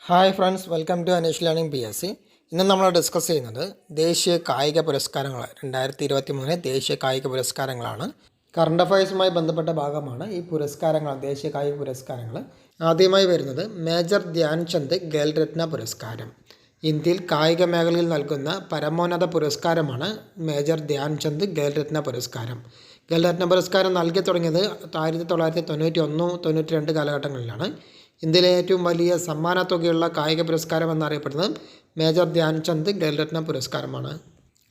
Hi friends, welcome to Aneesh learning PSC. ഇന്ന് നമ്മൾ discuss ചെയ്യുന്നത് ദേശീയ കായിക പുരസ്കാരങ്ങൾ 2023 ദേശീയ കായിക പുരസ്കാരങ്ങളാണ്. കറണ്ട് അഫയേഴ്സുമായി ബന്ധപ്പെട്ട ഭാഗമാണ് ഈ പുരസ്കാരങ്ങൾ, ദേശീയ കായിക പുരസ്കാരങ്ങൾ. ആദ്യമായി വരുന്നത് മേജർ ധ്യാൻചന്ദ് ഖേൽരത്ന പുരസ്കാരം. ഇന്ത്യയിൽ കായിക മേഖലയിൽ നൽകുന്ന പരമോന്നത പുരസ്കാരമാണ് മേജർ ധ്യാൻചന്ദ് ഖേൽരത്ന പുരസ്കാരം. ഖേൽരത്ന പുരസ്കാരം നൽകി തുടങ്ങിയത് 1991-92 കാലഘട്ടങ്ങളിലാണ്. ഇന്ത്യയിലെ ഏറ്റവും വലിയ സമ്മാന തുകയുള്ള കായിക പുരസ്കാരം എന്നറിയപ്പെടുന്നത് മേജർ ധ്യാൻചന്ദ് ഖേൽരത്ന പുരസ്കാരമാണ്.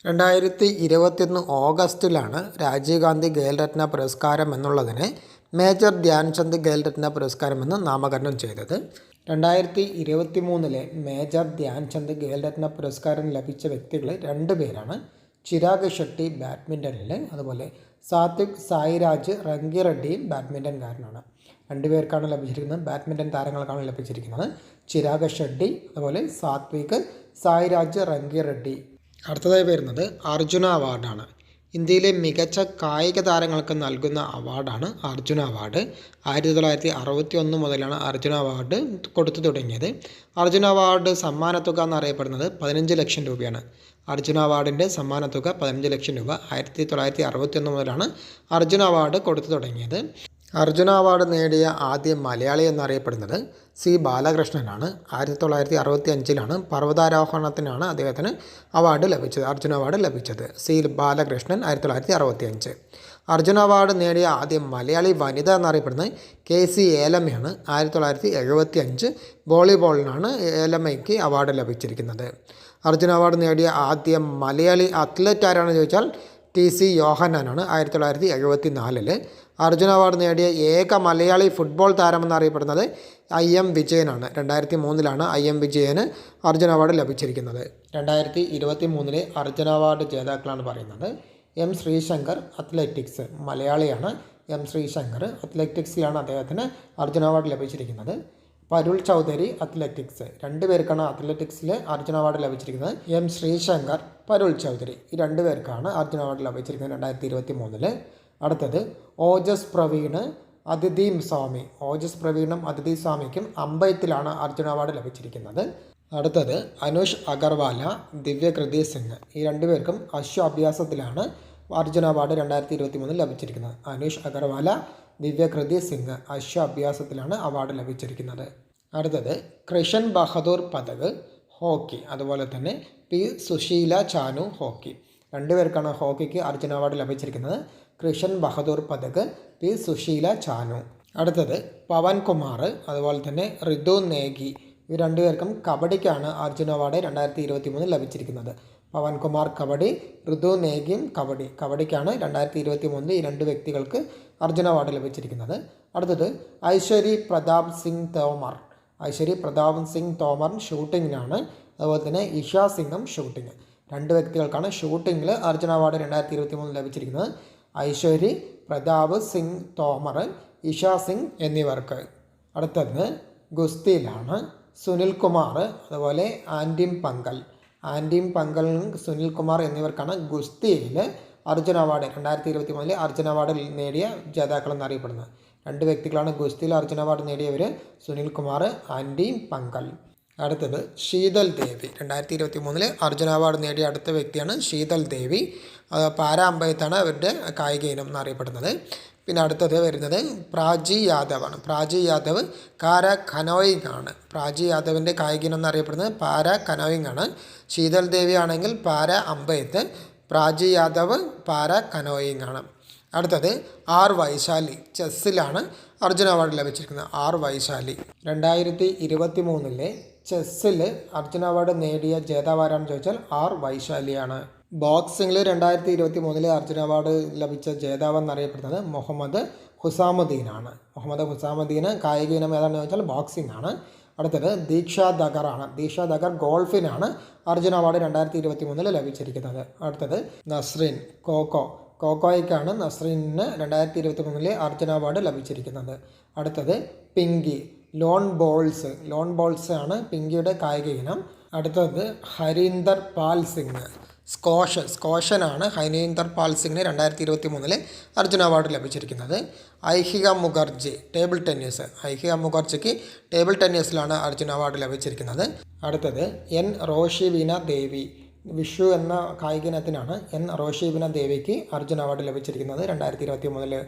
2021 ഓഗസ്റ്റിലാണ് രാജീവ് ഗാന്ധി ഖേൽരത്ന പുരസ്കാരം എന്നുള്ളതിനെ മേജർ ധ്യാൻചന്ദ് ഖേൽരത്ന പുരസ്കാരം എന്ന് നാമകരണം ചെയ്തത്. 2023 മേജർ ധ്യാൻചന്ദ് ഖേൽരത്ന പുരസ്കാരം ലഭിച്ച വ്യക്തികൾ 2 പേരാണ്. ചിരാഗ് ഷെട്ടി ബാഡ്മിൻ്റണിൽ, അതുപോലെ സാത്വിക് സായിരാജ് റങ്കിറെഡ്ഡിയും ബാഡ്മിൻ്റൺകാരനാണ്. 2 പേർക്കാണ് ലഭിച്ചിരിക്കുന്നത്, ബാഡ്മിൻ്റൺ താരങ്ങൾക്കാണ് ലഭിച്ചിരിക്കുന്നത്. ചിരാഗ് ഷെട്ടി, അതുപോലെ സാത്വിക് സായിരാജ് റങ്കിറെഡ്ഡി. അടുത്തതായി വരുന്നത് അർജുന അവാർഡാണ്. ഇന്ത്യയിലെ മികച്ച കായിക താരങ്ങൾക്ക് നൽകുന്ന അവാർഡാണ് അർജുന അവാർഡ്. 1961 മുതലാണ് അർജുന അവാർഡ് കൊടുത്തു തുടങ്ങിയത്. അർജുന അവാർഡ് സമ്മാനത്തുക എന്നറിയപ്പെടുന്നത് 15 ലക്ഷം രൂപയാണ്. അർജുന അവാർഡിൻ്റെ സമ്മാനത്തുക 15 ലക്ഷം രൂപ. 1961 മുതലാണ് അർജുന അവാർഡ് കൊടുത്തു തുടങ്ങിയത്. അർജുന അവാർഡ് നേടിയ ആദ്യ മലയാളി എന്നറിയപ്പെടുന്നത് സി ബാലകൃഷ്ണനാണ്. 1965 പർവ്വതാരോഹണത്തിനാണ് അദ്ദേഹത്തിന് അവാർഡ് ലഭിച്ചത്, അർജുന അവാർഡ് ലഭിച്ചത്. സി ബാലകൃഷ്ണൻ 1965. അർജുന അവാർഡ് നേടിയ ആദ്യ മലയാളി വനിത എന്നറിയപ്പെടുന്നത് KC ഏലമ്മയാണ്. 1975 വോളിബോളിനാണ് ഏലമ്മയ്ക്ക് അവാർഡ് ലഭിച്ചിരിക്കുന്നത്. അർജുന അവാർഡ് നേടിയ ആദ്യ മലയാളി അത്ലറ്റ് ആരാണെന്ന് ചോദിച്ചാൽ TC യോഹന്നാനാണ്. 1974. അർജുന അവാർഡ് നേടിയ ഏക മലയാളി ഫുട്ബോൾ താരമെന്നറിയപ്പെടുന്നത് IM വിജയനാണ്. 2003 IM വിജയന് അർജുന അവാർഡ് ലഭിച്ചിരിക്കുന്നത്. 2023 അർജുന അവാർഡ് ജേതാക്കളാണ് പറയുന്നത്. M ശ്രീശങ്കർ അത്ലറ്റിക്സ്, മലയാളിയാണ്. M ശ്രീശങ്കർ അത്ലറ്റിക്സിലാണ് അദ്ദേഹത്തിന് അർജുന അവാർഡ് ലഭിച്ചിരിക്കുന്നത്. പരുൾ ചൗധരി അത്ലറ്റിക്സ്, 2 പേർക്കാണ് അത്ലറ്റിക്സിൽ അർജുന അവാർഡ് ലഭിച്ചിരിക്കുന്നത്. M ശ്രീശങ്കർ, പരുൾ ചൗധരി, ഈ 2 പേർക്കാണ് അർജുന അവാർഡ് ലഭിച്ചിരിക്കുന്നത് 2023. അടുത്തത് ഓജസ് പ്രവീണ് അതിഥി സ്വാമി. ഓജസ് പ്രവീണും അതിഥി സ്വാമിക്കും അമ്പയത്തിലാണ് അർജുന അവാർഡ് ലഭിച്ചിരിക്കുന്നത്. അടുത്തത് അനുഷ് അഗർവാല, ദിവ്യകൃതി സിംഗ്, ഈ 2 പേർക്കും അശ്വാഭ്യാസത്തിലാണ് അർജുന അവാർഡ് 2023 ലഭിച്ചിരിക്കുന്നത്. അനുഷ് അഗർവാല, ദിവ്യകൃതി സിംഗ് അശ്വാഭ്യാസത്തിലാണ് അവാർഡ് ലഭിച്ചിരിക്കുന്നത്. അടുത്തത് കൃഷൻ ബഹദൂർ പദക് ഹോക്കി, അതുപോലെ തന്നെ P സുശീല ചാനു ഹോക്കി, 2 പേർക്കാണ് ഹോക്കിക്ക് അർജുന അവാർഡ് ലഭിച്ചിരിക്കുന്നത്. കൃഷൻ ബഹദൂർ പദക്, P സുശീല ചാനു. അടുത്തത് പവൻ കുമാർ, അതുപോലെ തന്നെ ഋതു നേഗി, ഈ 2 പേർക്കും കബഡിക്കാണ് അർജുന അവാർഡ് 2023 ലഭിച്ചിരിക്കുന്നത്. പവൻ കുമാർ കബഡി, ഋതു നേഗിയും കബഡിക്കാണ് 2023 ഈ 2 വ്യക്തികൾക്ക് അർജുന അവാർഡ് ലഭിച്ചിരിക്കുന്നത്. അടുത്തത് ഐശ്വരി പ്രതാപ് സിംഗ് തോമർ. ഐശ്വരി പ്രതാപ് സിംഗ് തോമർ ഷൂട്ടിങ്ങിനാണ്, അതുപോലെ തന്നെ ഇഷ സിംഗും ഷൂട്ടിങ്, 2 വ്യക്തികൾക്കാണ് ഷൂട്ടിങ്ങിൽ അർജുന അവാർഡ് 2023 ലഭിച്ചിരിക്കുന്നത്. ഐശ്വരി പ്രതാപ് സിംഗ് തോമർ, ഇഷ സിംഗ് എന്നിവർക്ക്. അടുത്തത് ഗുസ്തിയിലാണ്. സുനിൽ കുമാർ, അതുപോലെ ആൻറ്റിം പങ്കലും സുനിൽ കുമാർ എന്നിവർക്കാണ് ഗുസ്തിയിൽ അർജുന അവാർഡ് 2023 അർജുന അവാർഡ് നേടിയ ജേതാക്കൾ എന്നറിയപ്പെടുന്നത്. 2 വ്യക്തികളാണ് ഗുസ്തിയിൽ അർജുന അവാർഡ് നേടിയവർ, സുനിൽ കുമാർ, ആൻറ്റിം പങ്കൽ. അടുത്തത് ശീതൽ ദേവി, 2023 അർജുന അവാർഡ് നേടിയ അടുത്ത വ്യക്തിയാണ് ശീതൽ ദേവി. പാരാ അമ്പയത്താണ് അവരുടെ കായിക ഇനം എന്നറിയപ്പെടുന്നത്. പിന്നെ അടുത്തത് വരുന്നത് പ്രാചി യാദവാണ്. പ്രാചി യാദവ് കാരാ കനോയിങ് ആണ്. പ്രാചി യാദവിൻ്റെ കായിക ഇനം എന്നറിയപ്പെടുന്നത് പാരാ കനോയിങ് ആണ്. ശീതൽ ദേവി ആണെങ്കിൽ പാരാ അമ്പയത്ത്, പ്രാചി യാദവ് പാരാ കനോയിങ് ആണ്. അടുത്തത് R വൈശാലി, ചെസ്സിലാണ് അർജുന അവാർഡ് ലഭിച്ചിരിക്കുന്നത്. R വൈശാലി 2023 ചെസ്സിൽ അർജുന അവാർഡ് നേടിയ ജേതാവാരാണെന്ന് ചോദിച്ചാൽ R വൈശാലിയാണ്. ബോക്സിങ്ങിൽ 2023 അർജുന അവാർഡ് ലഭിച്ച ജേതാവെന്നറിയപ്പെടുന്നത് മുഹമ്മദ് ഹുസാമുദ്ദീനാണ്. മുഹമ്മദ് ഹുസാമുദ്ദീന് കായിക ഇനം ഏതാണെന്ന് ചോദിച്ചാൽ ബോക്സിംഗ് ആണ്. അടുത്തത് ദീക്ഷ ദഗറാണ്. ദീക്ഷ ദഗർ ഗോൾഫിനാണ് അർജുന അവാർഡ് 2023 ലഭിച്ചിരിക്കുന്നത്. അടുത്തത് നസ്രീൻ, കോക്കോയ്ക്കാണ് നസ്രീന് 2023 അർജുന അവാർഡ് ലഭിച്ചിരിക്കുന്നത്. അടുത്തത് പിങ്കി, ലോൺ ബോൾസ് ആണ് പിങ്കിയുടെ കായിക ഇനം. അടുത്തത് ഹരീന്ദർ പാൽ സിംഗ്, സ്കോഷനാണ് ഹൈനീന്ദർ പാൽ സിംഗിന് 2023 അർജുന അവാർഡ് ലഭിച്ചിരിക്കുന്നത്. ഐഹിക മുഖർജി ഐഹിക മുഖർജിക്ക് ടേബിൾ ടെന്നീസിലാണ് അർജുന അവാർഡ് ലഭിച്ചിരിക്കുന്നത്. അടുത്തത് എൻ റോഷിവിന ദേവി, വിഷു എന്ന കായിക ഇനത്തിനാണ് എൻ റോഷിവിന ദേവിക്ക് അർജുന അവാർഡ് ലഭിച്ചിരിക്കുന്നത് 2023.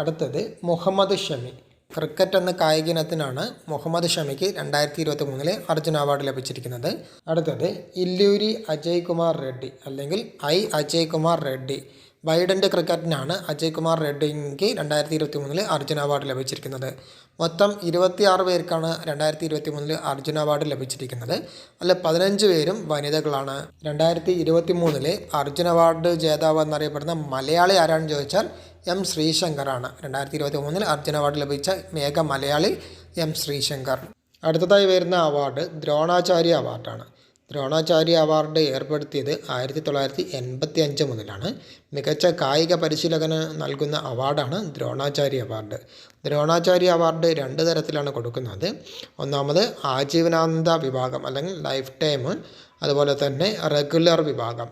അടുത്തത് മുഹമ്മദ് ഷമി, ക്രിക്കറ്റ് എന്ന കായിക ഇനത്തിനാണ് മുഹമ്മദ് ഷമിക്ക് 2023 അർജുന അവാർഡ് ലഭിച്ചിരിക്കുന്നത്. അടുത്തത് ഇല്ലൂരി അജയ് കുമാർ റെഡ്ഡി അല്ലെങ്കിൽ അജയ് കുമാർ റെഡ്ഡി, ബൈഡൻ്റെ ക്രിക്കറ്റിനാണ് അജയ് കുമാർ റെഡ്ഡിക്ക് 2023 അർജുന അവാർഡ് ലഭിച്ചിരിക്കുന്നത്. മൊത്തം 26 പേർക്കാണ് 2023 അർജുന അവാർഡ് ലഭിച്ചിരിക്കുന്നത്. അതിൽ 15 പേരും വനിതകളാണ്. 2023 അർജുന അവാർഡ് ജേതാവ് എന്നറിയപ്പെടുന്ന മലയാളി ആരാണെന്ന് ചോദിച്ചാൽ എം ശ്രീശങ്കറാണ്. 2023 അർജുന അവാർഡ് ലഭിച്ച ഏക മലയാളി എം ശ്രീശങ്കർ. അടുത്തതായി വരുന്ന അവാർഡ് ദ്രോണാചാര്യ അവാർഡാണ്. ദ്രോണാചാര്യ അവാർഡ് ഏർപ്പെടുത്തിയത് 1985 മുതലാണ്. മികച്ച കായിക പരിശീലകന് നൽകുന്ന അവാർഡാണ് ദ്രോണാചാര്യ അവാർഡ്. ദ്രോണാചാര്യ അവാർഡ് 2 തരത്തിലാണ് കൊടുക്കുന്നത്. ഒന്നാമത് ആജീവനാന്ത വിഭാഗം അല്ലെങ്കിൽ ലൈഫ് ടൈം, അതുപോലെ തന്നെ റെഗുലർ വിഭാഗം.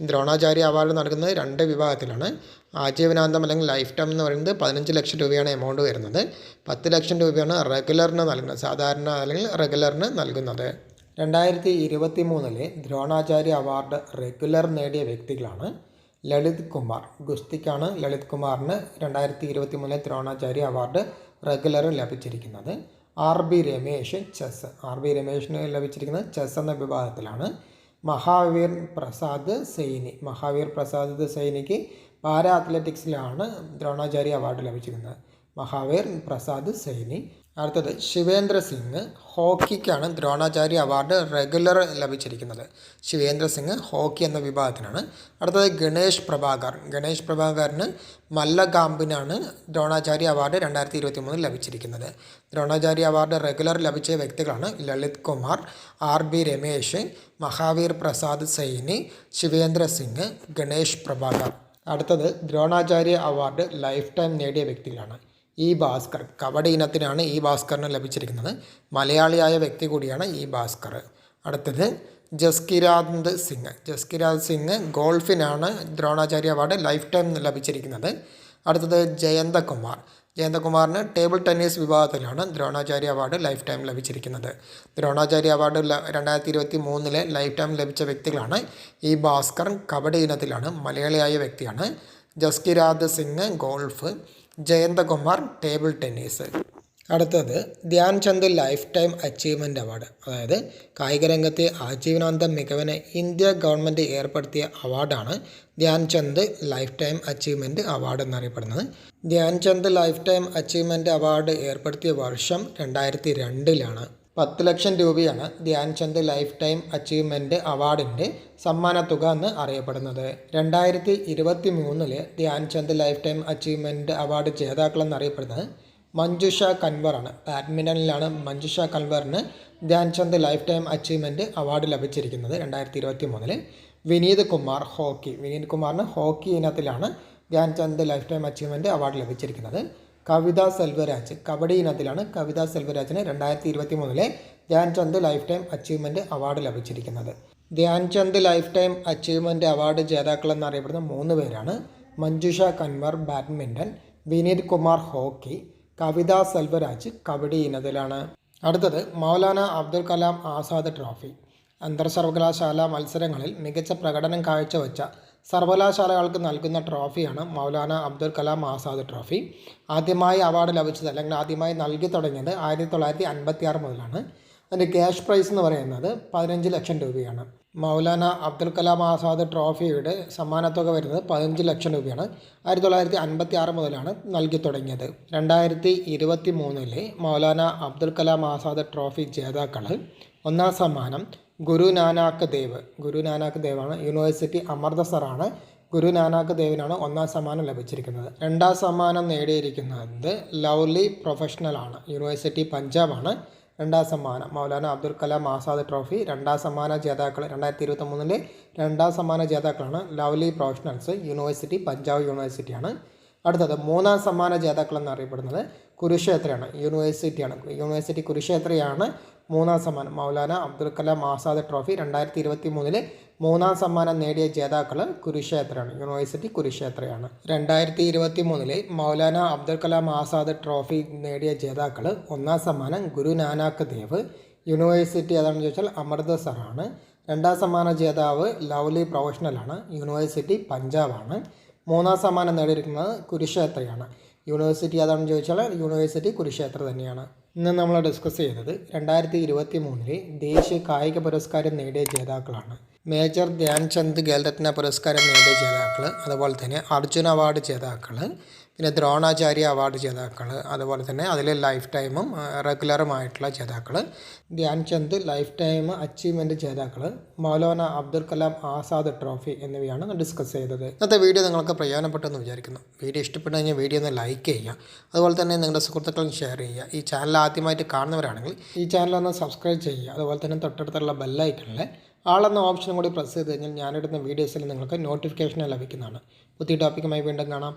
ദ്രോണാചാര്യ അവാർഡ് നൽകുന്നത് 2 വിഭാഗത്തിലാണ്. ആജീവനാന്തം അല്ലെങ്കിൽ ലൈഫ് ടൈം എന്ന് പറയുന്നത് 15 ലക്ഷം രൂപയാണ് എമൗണ്ട് വരുന്നത്. 10 ലക്ഷം രൂപയാണ് റെഗുലറിന് നൽകുന്നത്, സാധാരണ അല്ലെങ്കിൽ റെഗുലറിന് നൽകുന്നത്. 2023 ദ്രോണാചാര്യ അവാർഡ് റെഗുലർ നേടിയ വ്യക്തികളാണ് ലളിത് കുമാർ, ഗുസ്തിക്കാണ് ലളിത് കുമാറിന് 2023 ദ്രോണാചാര്യ അവാർഡ് റെഗുലർ ലഭിച്ചിരിക്കുന്നത്. RB രമേശ്, രമേശിന് ലഭിച്ചിരിക്കുന്നത് ചെസ് എന്ന വിഭാഗത്തിലാണ്. മഹാവീർ പ്രസാദ് സൈനിക്ക് പാരാ അത്ലറ്റിക്സിലാണ് ദ്രോണാചാര്യ അവാർഡ് ലഭിച്ചിരിക്കുന്നത്. മഹാവീർ പ്രസാദ് സൈനി. അടുത്തത് ശിവേന്ദ്ര സിംഗ്, ഹോക്കിക്കാണ് ദ്രോണാചാര്യ അവാർഡ് റെഗുലർ ലഭിച്ചിരിക്കുന്നത്. ശിവേന്ദ്ര സിംഗ് ഹോക്കി എന്ന വിഭാഗത്തിനാണ്. അടുത്തത് ഗണേഷ് പ്രഭാകറിന് മല്ലഖാമ്പിനാണ് ദ്രോണാചാര്യ അവാർഡ് 2023 ലഭിച്ചിരിക്കുന്നത്. ദ്രോണാചാര്യ അവാർഡ് റെഗുലർ ലഭിച്ച വ്യക്തികളാണ് ലളിത് കുമാർ, RB രമേശ്, മഹാവീർ പ്രസാദ് സൈനി, ശിവേന്ദ്ര സിംഗ്, ഗണേഷ് പ്രഭാകർ. അടുത്തത് ദ്രോണാചാര്യ അവാർഡ് ലൈഫ് ടൈം നേടിയ വ്യക്തികളാണ്. ഭാസ്കർ, കബഡി ഇനത്തിനാണ് ഭാസ്കറിന് ലഭിച്ചിരിക്കുന്നത്. മലയാളിയായ വ്യക്തി കൂടിയാണ് ഭാസ്കർ. അടുത്തത് ജസ്കിരാജ് സിംഗ്, ഗോൾഫിനാണ് ദ്രോണാചാര്യ അവാർഡ് ലൈഫ് ടൈം ലഭിച്ചിരിക്കുന്നത്. അടുത്തത് ജയന്തകുമാറിന് ടേബിൾ ടെന്നീസ് വിഭാഗത്തിലാണ് ദ്രോണാചാര്യ അവാർഡ് ലൈഫ് ടൈം ലഭിച്ചിരിക്കുന്നത്. ദ്രോണാചാര്യ അവാർഡ് 2023 ലൈഫ് ടൈം ലഭിച്ച വ്യക്തികളാണ് ഭാസ്കർ, കബഡി ഇനത്തിലാണ്, മലയാളിയായ വ്യക്തിയാണ്. Jaskiraj Singh golf, Jayanthakumar table tennis. അടുത്തത് Dhyan Chand lifetime achievement award, അതായത് കായികരംഗത്തെ ആജീവനാന്ത മികവിന് ഇന്ത്യ ഗവൺമെൻറ് ഏർപ്പെടുത്തിയ അവാർഡാണ് Dhyan Chand lifetime achievement award എന്നറിയപ്പെടുന്നത്. Dhyan Chand lifetime achievement award ഏർപ്പെടുത്തിയ വർഷം 2002 10 ലക്ഷം രൂപയാണ് ധ്യാൻചന്ദ് ലൈഫ് ടൈം അച്ചീവ്മെൻറ്റ് അവാർഡിൻ്റെ സമ്മാനത്തുക എന്ന് അറിയപ്പെടുന്നത്. 2023 Dhyan Chand lifetime achievement award ജേതാക്കളെന്നറിയപ്പെടുന്നത് മഞ്ജുഷ കൻവറാണ്. ബാഡ്മിൻ്റണിലാണ് മഞ്ജുഷ കൻവറിന് Dhyan Chand lifetime achievement award ലഭിച്ചിരിക്കുന്നത് 2023. വിനീത് കുമാറിന് ഹോക്കി ഇനത്തിലാണ് Dhyan Chand lifetime achievement award ലഭിച്ചിരിക്കുന്നത്. കവിത സെൽവരാജ്, കബഡി ഇനത്തിലാണ് കവിത സെൽവരാജിന് 2023 Dhyan Chand lifetime achievement award ലഭിച്ചിരിക്കുന്നത്. Dhyan Chand lifetime achievement award ജേതാക്കളെന്നറിയപ്പെടുന്ന 3 പേരാണ് മഞ്ജുഷ കൻവർ ബാഡ്മിൻ്റൺ, വിനീത് കുമാർ ഹോക്കി, കവിത സെൽവരാജ് കബഡി ഇനത്തിലാണ്. അടുത്തത് മൗലാന അബ്ദുൽ കലാം ആസാദ് ട്രോഫി. അന്തർ സർവകലാശാല മത്സരങ്ങളിൽ മികച്ച പ്രകടനം കാഴ്ചവെച്ച സർവകലാശാലകൾക്ക് നൽകുന്ന ട്രോഫിയാണ് മൗലാന അബ്ദുൽ കലാം ആസാദ് ട്രോഫി. ആദ്യമായി അവാർഡ് ലഭിച്ചത് അല്ലെങ്കിൽ ആദ്യമായി നൽകി തുടങ്ങിയത് 1956 മുതലാണ്. അതിൻ്റെ ക്യാഷ് പ്രൈസ് എന്ന് പറയുന്നത് 15 ലക്ഷം രൂപയാണ്. മൗലാന അബ്ദുൽ കലാം ആസാദ് ട്രോഫിയുടെ സമ്മാനത്തുക വരുന്നത് 15 ലക്ഷം രൂപയാണ്. 1956 മുതലാണ് നൽകി തുടങ്ങിയത്. 2023 മൗലാന അബ്ദുൽ കലാം ആസാദ് ട്രോഫി ജേതാക്കൾ: ഒന്നാം സമ്മാനം ഗുരു നാനാക്ക് ദേവാണ്. യൂണിവേഴ്സിറ്റി അമൃതസറാണ്. ഗുരു നാനാക്ക് ദേവിനാണ് ഒന്നാം സമ്മാനം ലഭിച്ചിരിക്കുന്നത്. രണ്ടാം സമ്മാനം നേടിയിരിക്കുന്നത് ലവ്ലി പ്രൊഫഷണലാണ്. യൂണിവേഴ്സിറ്റി പഞ്ചാബാണ് രണ്ടാം സമ്മാനം. മൗലാന അബ്ദുൽ കലാം ആസാദ് ട്രോഫി രണ്ടാം സമ്മാന ജേതാക്കൾ 2023 രണ്ടാം സമ്മാന ജേതാക്കളാണ് ലവ്ലി പ്രൊഫഷണൽസ്, യൂണിവേഴ്സിറ്റി പഞ്ചാബ് യൂണിവേഴ്സിറ്റിയാണ്. അടുത്തത് മൂന്നാം സമ്മാന ജേതാക്കൾ എന്നറിയപ്പെടുന്നത് കുരുക്ഷേത്രയാണ്. യൂണിവേഴ്സിറ്റി കുരുക്ഷേത്രയാണ് മൂന്നാം സമ്മാനം. മൗലാന അബ്ദുൽ കലാം ആസാദ് ട്രോഫി 2023 മൂന്നാം സമ്മാനം നേടിയ ജേതാക്കൾ കുരുക്ഷേത്രയാണ്, യൂണിവേഴ്സിറ്റി കുരുക്ഷേത്രയാണ്. 2023 മൗലാന അബ്ദുൽ കലാം ആസാദ് ട്രോഫി നേടിയ ജേതാക്കൾ ഒന്നാം സമ്മാനം ഗുരു നാനാക്ക് ദേവ്, യൂണിവേഴ്സിറ്റി ഏതാണെന്ന് ചോദിച്ചാൽ അമൃത്സറാണ്. രണ്ടാം സമ്മാന ജേതാവ് ലവ്ലി പ്രൊഫഷണലാണ്, യൂണിവേഴ്സിറ്റി പഞ്ചാബാണ്. മൂന്നാം സമ്മാനം നേടിയിരിക്കുന്നത് കുരുക്ഷേത്രയാണ്, യൂണിവേഴ്സിറ്റി ഏതാണെന്ന് ചോദിച്ചാൽ യൂണിവേഴ്സിറ്റി കുരുക്ഷേത്ര തന്നെയാണ്. ഇന്ന് നമ്മൾ ഡിസ്കസ് ചെയ്തത് 2023 ദേശീയ കായിക പുരസ്കാരം നേടിയ ജേതാക്കളാണ്. മേജർ ധ്യാൻചന്ദ് ഖേൽരത്ന പുരസ്കാരം നേടിയ ജേതാക്കൾ, അതുപോലെ തന്നെ അർജുന അവാർഡ് ജേതാക്കൾ, പിന്നെ ദ്രോണാചാര്യ അവാർഡ് ജേതാക്കൾ, അതുപോലെ തന്നെ അതിൽ ലൈഫ് ടൈമും റെഗുലറുമായിട്ടുള്ള ജേതാക്കൾ, ധ്യാൻചന്ദ് ലൈഫ് ടൈം അച്ചീവ്മെൻറ്റ് ജേതാക്കൾ, മൗലാന അബ്ദുൽ കലാം ആസാദ് ട്രോഫി എന്നിവയാണ് ഡിസ്കസ് ചെയ്തത്. ഇന്നത്തെ വീഡിയോ നിങ്ങൾക്ക് പ്രയോജനപ്പെട്ടെന്ന് വിചാരിക്കുന്നു. വീഡിയോ ഇഷ്ടപ്പെട്ടു കഴിഞ്ഞാൽ വീഡിയോ ഒന്ന് ലൈക്ക് ചെയ്യുക, അതുപോലെ തന്നെ നിങ്ങളുടെ സുഹൃത്തുക്കളും ഷെയർ ചെയ്യുക. ഈ ചാനൽ ആദ്യമായിട്ട് കാണുന്നവരാണെങ്കിൽ ഈ ചാനൽ ഒന്ന് സബ്സ്ക്രൈബ് ചെയ്യുക. അതുപോലെ തന്നെ തൊട്ടടുത്തുള്ള ബെല്ലൈക്കണിൽ ആളെന്ന ഓപ്ഷനും കൂടി പ്രസ് ചെയ്ത് കഴിഞ്ഞാൽ ഞാനിടുന്ന വീഡിയോസിൽ നിങ്ങൾക്ക് നോട്ടിഫിക്കേഷൻ ലഭിക്കുന്നതാണ്. പുതിയ ടോപ്പിക്കുമായി വീണ്ടും കാണാം.